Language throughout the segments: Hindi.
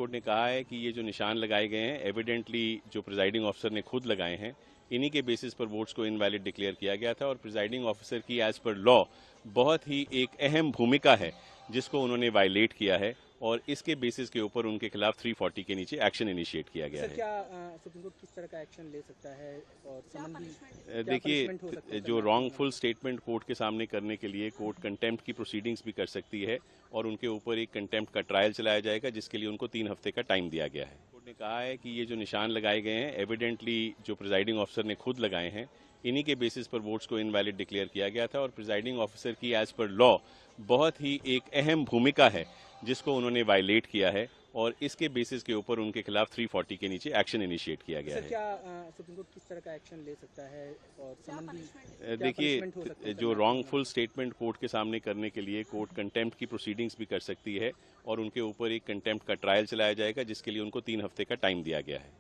कोर्ट ने कहा है कि ये जो निशान लगाए गए हैं एविडेंटली जो प्रिजाइडिंग ऑफिसर ने खुद लगाए हैं, इन्हीं के बेसिस पर वोट्स को इनवैलिड डिक्लेयर किया गया था और प्रिजाइडिंग ऑफिसर की एज पर लॉ बहुत ही एक अहम भूमिका है जिसको उन्होंने वायलेट किया है और इसके बेसिस के ऊपर उनके खिलाफ 340 के नीचे एक्शन इनिशिएट किया गया है। क्या सुप्रीम कोर्ट किस तरह का एक्शन ले सकता है और संबंधी देखिए, जो रॉन्गफुल स्टेटमेंट कोर्ट के सामने करने के लिए कोर्ट कंटेम्प्ट की प्रोसीडिंग्स भी कर सकती है और उनके ऊपर एक कंटेम्प्ट का ट्रायल चलाया जाएगा जिसके लिए उनको 3 हफ्ते का टाइम दिया गया है। कोर्ट ने कहा है कि ये जो निशान लगाए गए हैं एविडेंटली जो प्रिजाइडिंग ऑफिसर ने खुद लगाए हैं, इन्हीं के बेसिस पर वोट्स को इनवैलिड डिक्लेयर किया गया था और प्रिजाइडिंग ऑफिसर की एज पर लॉ बहुत ही एक अहम भूमिका है जिसको उन्होंने वायलेट किया है और इसके बेसिस के ऊपर उनके खिलाफ 340 के नीचे एक्शन इनिशिएट किया गया है। क्या सुप्रीम कोर्ट किस तरह का एक्शन ले सकता है और संबंधी देखिए, जो रॉन्गफुल स्टेटमेंट कोर्ट के सामने करने के लिए कोर्ट कंटेम्प्ट की प्रोसीडिंग्स भी कर सकती है और उनके ऊपर एक कंटेम्प्ट का ट्रायल चलाया जाएगा जिसके लिए उनको 3 हफ्ते का टाइम दिया गया है।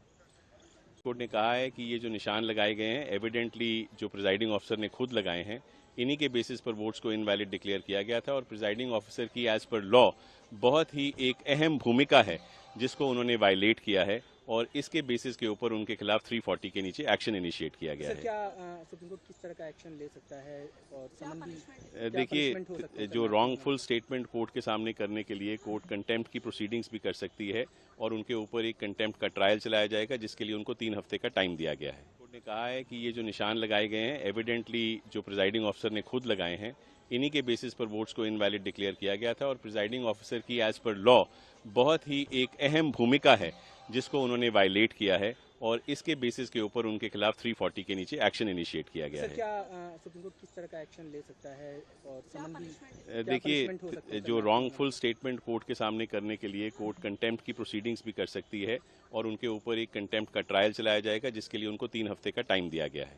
कोर्ट ने कहा है कि ये जो निशान लगाए गए हैं एविडेंटली जो प्रिजाइडिंग ऑफिसर ने खुद लगाए हैं, इन्हीं के बेसिस पर वोट्स को इनवैलिड डिक्लेयर किया गया था और प्रिजाइडिंग ऑफिसर की एज पर लॉ बहुत ही एक अहम भूमिका है जिसको उन्होंने वायलेट किया है और इसके बेसिस के ऊपर उनके खिलाफ 340 के नीचे एक्शन इनिशिएट किया गया है। क्या सुप्रीम कोर्ट किस तरह का एक्शन ले सकता है और संबंधी देखिए, जो रॉन्गफुल स्टेटमेंट कोर्ट के सामने करने के लिए कोर्ट कंटेम्प्ट की प्रोसीडिंग्स भी कर सकती है और उनके ऊपर एक कंटेम्प्ट का ट्रायल चलाया जाएगा जिसके लिए उनको 3 हफ्ते का टाइम दिया गया है। कोर्ट ने कहा है कि ये जो निशान लगाए गए हैं एविडेंटली जो प्रिजाइडिंग ऑफिसर ने खुद लगाए हैं, इन्हीं के बेसिस पर वोट्स को इनवैलिड डिक्लेयर किया गया था और प्रिजाइडिंग ऑफिसर की एज पर लॉ बहुत ही एक अहम भूमिका है जिसको उन्होंने वायलेट किया है और इसके बेसिस के ऊपर उनके खिलाफ 340 के नीचे एक्शन इनिशिएट किया गया है। क्या सुप्रीम कोर्ट किस तरह का एक्शन ले सकता है और संबंधी देखिए, जो रॉन्गफुल स्टेटमेंट कोर्ट के सामने करने के लिए कोर्ट कंटेम्प्ट की प्रोसीडिंग्स भी कर सकती है और उनके ऊपर एक कंटेम्प्ट का ट्रायल चलाया जाएगा जिसके लिए उनको 3 हफ्ते का टाइम दिया गया है।